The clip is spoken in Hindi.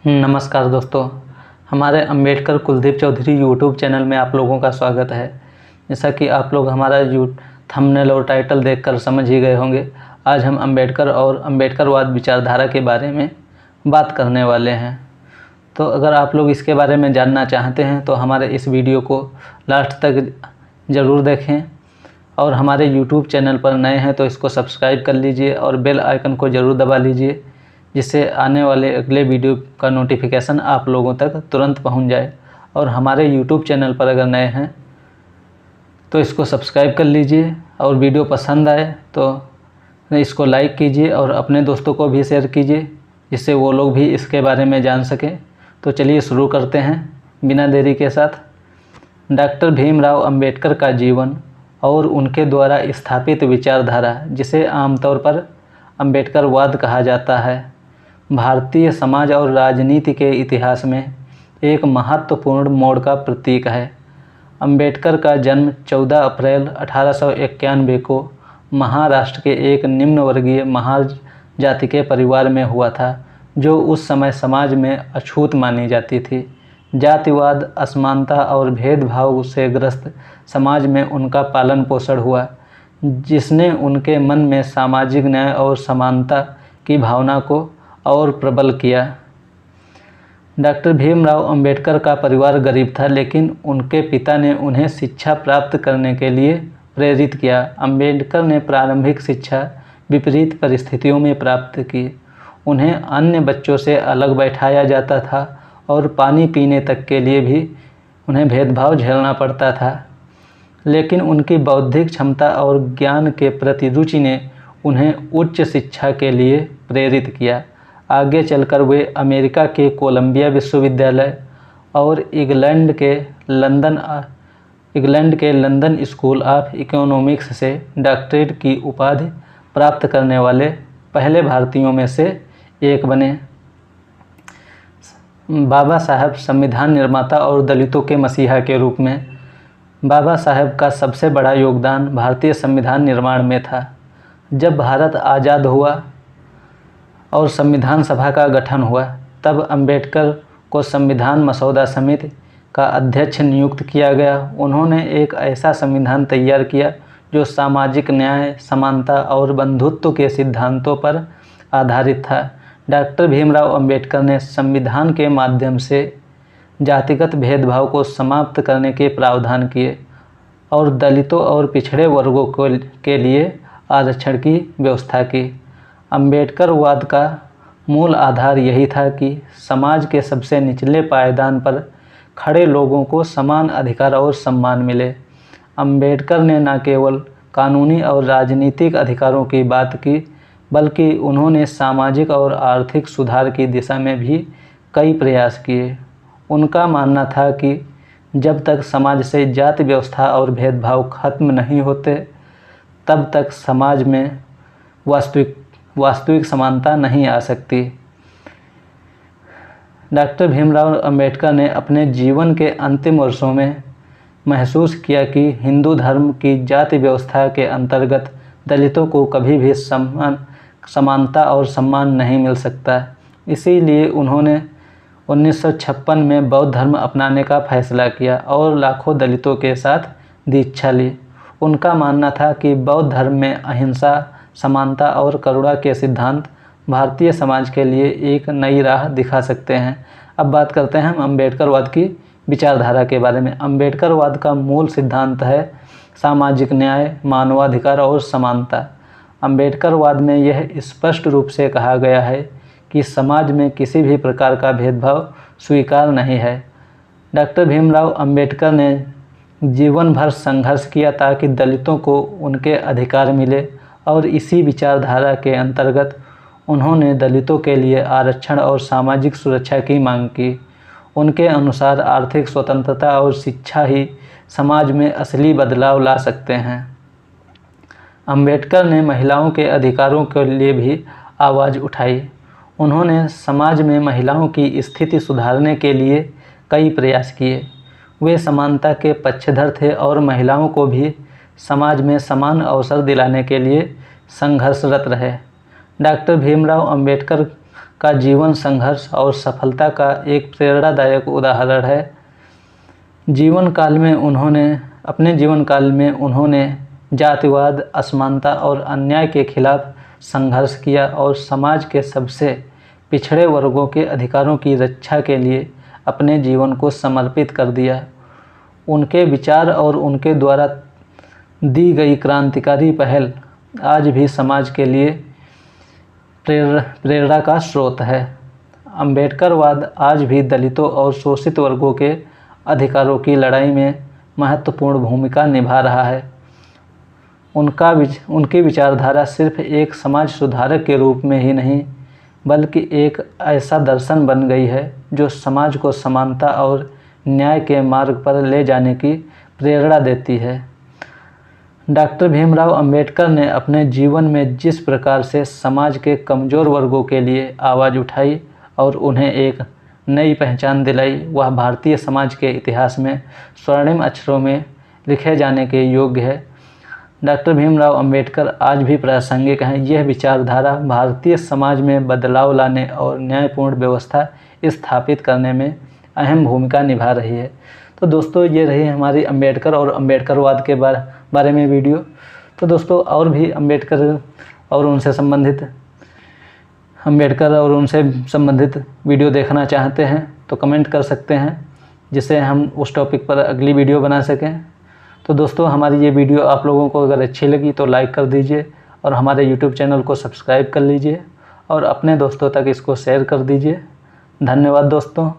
नमस्कार दोस्तों, हमारे अंबेडकर कुलदीप चौधरी यूट्यूब चैनल में आप लोगों का स्वागत है। जैसा कि आप लोग हमारा थंबनेल और टाइटल देखकर समझ ही गए होंगे, आज हम अंबेडकर और अंबेडकरवाद विचारधारा के बारे में बात करने वाले हैं। तो अगर आप लोग इसके बारे में जानना चाहते हैं तो हमारे इस वीडियो को लास्ट तक ज़रूर देखें और हमारे यूट्यूब चैनल पर नए हैं तो इसको सब्सक्राइब कर लीजिए और बेल आइकन को ज़रूर दबा लीजिए, जिससे आने वाले अगले वीडियो का नोटिफिकेशन आप लोगों तक तुरंत पहुंच जाए। और हमारे यूट्यूब चैनल पर अगर नए हैं तो इसको सब्सक्राइब कर लीजिए और वीडियो पसंद आए तो इसको लाइक कीजिए और अपने दोस्तों को भी शेयर कीजिए, जिससे वो लोग भी इसके बारे में जान सकें। तो चलिए शुरू करते हैं बिना देरी के साथ। डॉक्टर भीमराव अंबेडकर का जीवन और उनके द्वारा स्थापित विचारधारा, जिसे आमतौर पर अंबेडकरवाद कहा जाता है, भारतीय समाज और राजनीति के इतिहास में एक महत्वपूर्ण मोड़ का प्रतीक है। अंबेडकर का जन्म 14 अप्रैल 1891 को महाराष्ट्र के एक निम्न वर्गीय महार जाति के परिवार में हुआ था, जो उस समय समाज में अछूत मानी जाती थी। जातिवाद, असमानता और भेदभाव से ग्रस्त समाज में उनका पालन पोषण हुआ, जिसने उनके मन में सामाजिक न्याय और समानता की भावना को और प्रबल किया। डॉक्टर भीमराव अंबेडकर का परिवार गरीब था, लेकिन उनके पिता ने उन्हें शिक्षा प्राप्त करने के लिए प्रेरित किया। अंबेडकर ने प्रारंभिक शिक्षा विपरीत परिस्थितियों में प्राप्त की। उन्हें अन्य बच्चों से अलग बैठाया जाता था और पानी पीने तक के लिए भी उन्हें भेदभाव झेलना पड़ता था। लेकिन उनकी बौद्धिक क्षमता और ज्ञान के प्रति रुचि ने उन्हें उच्च शिक्षा के लिए प्रेरित किया। आगे चलकर वे अमेरिका के कोलंबिया विश्वविद्यालय और इंग्लैंड के लंदन स्कूल ऑफ इकोनॉमिक्स से डॉक्टरेट की उपाधि प्राप्त करने वाले पहले भारतीयों में से एक बने। बाबा साहब संविधान निर्माता और दलितों के मसीहा के रूप में बाबा साहब का सबसे बड़ा योगदान भारतीय संविधान निर्माण में था। जब भारत आज़ाद हुआ और संविधान सभा का गठन हुआ, तब अंबेडकर को संविधान मसौदा समिति का अध्यक्ष नियुक्त किया गया। उन्होंने एक ऐसा संविधान तैयार किया जो सामाजिक न्याय, समानता और बंधुत्व के सिद्धांतों पर आधारित था। डॉक्टर भीमराव अंबेडकर ने संविधान के माध्यम से जातिगत भेदभाव को समाप्त करने के प्रावधान किए और दलितों और पिछड़े वर्गों के लिए आरक्षण की व्यवस्था की। अंबेडकरवाद का मूल आधार यही था कि समाज के सबसे निचले पायदान पर खड़े लोगों को समान अधिकार और सम्मान मिले। अंबेडकर ने न केवल कानूनी और राजनीतिक अधिकारों की बात की, बल्कि उन्होंने सामाजिक और आर्थिक सुधार की दिशा में भी कई प्रयास किए। उनका मानना था कि जब तक समाज से जाति व्यवस्था और भेदभाव खत्म नहीं होते, तब तक समाज में वास्तविक समानता नहीं आ सकती। डॉक्टर भीमराव अंबेडकर ने अपने जीवन के अंतिम वर्षों में महसूस किया कि हिंदू धर्म की जाति व्यवस्था के अंतर्गत दलितों को कभी भी समानता और सम्मान नहीं मिल सकता। इसीलिए उन्होंने 1956 में बौद्ध धर्म अपनाने का फैसला किया और लाखों दलितों के साथ दीक्षा ली। उनका मानना था कि बौद्ध धर्म में अहिंसा, समानता और करुणा के सिद्धांत भारतीय समाज के लिए एक नई राह दिखा सकते हैं। अब बात करते हैं हम अंबेडकरवाद की विचारधारा के बारे में। अंबेडकरवाद का मूल सिद्धांत है सामाजिक न्याय, मानवाधिकार और समानता। अंबेडकरवाद में यह स्पष्ट रूप से कहा गया है कि समाज में किसी भी प्रकार का भेदभाव स्वीकार नहीं है। डॉक्टर भीमराव अंबेडकर ने जीवन भर संघर्ष किया ताकि दलितों को उनके अधिकार मिले और इसी विचारधारा के अंतर्गत उन्होंने दलितों के लिए आरक्षण और सामाजिक सुरक्षा की मांग की। उनके अनुसार आर्थिक स्वतंत्रता और शिक्षा ही समाज में असली बदलाव ला सकते हैं। अंबेडकर ने महिलाओं के अधिकारों के लिए भी आवाज़ उठाई। उन्होंने समाज में महिलाओं की स्थिति सुधारने के लिए कई प्रयास किए। वे समानता के पक्षधर थे और महिलाओं को भी समाज में समान अवसर दिलाने के लिए संघर्षरत रहे। डॉक्टर भीमराव अंबेडकर का जीवन संघर्ष और सफलता का एक प्रेरणादायक उदाहरण है। अपने जीवन काल में उन्होंने जातिवाद, असमानता और अन्याय के खिलाफ संघर्ष किया और समाज के सबसे पिछड़े वर्गों के अधिकारों की रक्षा के लिए अपने जीवन को समर्पित कर दिया। उनके विचार और उनके द्वारा दी गई क्रांतिकारी पहल आज भी समाज के लिए प्रेरणा का स्रोत है। अम्बेडकरवाद आज भी दलितों और शोषित वर्गों के अधिकारों की लड़ाई में महत्वपूर्ण भूमिका निभा रहा है। उनकी विचारधारा सिर्फ एक समाज सुधारक के रूप में ही नहीं, बल्कि एक ऐसा दर्शन बन गई है जो समाज को समानता और न्याय के मार्ग पर ले जाने की प्रेरणा देती है। डॉक्टर भीमराव अंबेडकर ने अपने जीवन में जिस प्रकार से समाज के कमज़ोर वर्गों के लिए आवाज़ उठाई और उन्हें एक नई पहचान दिलाई, वह भारतीय समाज के इतिहास में स्वर्णिम अक्षरों में लिखे जाने के योग्य है। डॉक्टर भीमराव अंबेडकर आज भी प्रासंगिक हैं। यह विचारधारा भारतीय समाज में बदलाव लाने और न्यायपूर्ण व्यवस्था स्थापित करने में अहम भूमिका निभा रही है। तो दोस्तों, ये रही हमारी अम्बेडकर और अम्बेडकरवाद के बारे में वीडियो। तो दोस्तों, और भी अम्बेडकर और उनसे संबंधित वीडियो देखना चाहते हैं तो कमेंट कर सकते हैं, जिससे हम उस टॉपिक पर अगली वीडियो बना सकें। तो दोस्तों, हमारी ये वीडियो आप लोगों को अगर अच्छी लगी तो लाइक कर दीजिए और हमारे यूट्यूब चैनल को सब्सक्राइब कर लीजिए और अपने दोस्तों तक इसको शेयर कर दीजिए। धन्यवाद दोस्तों।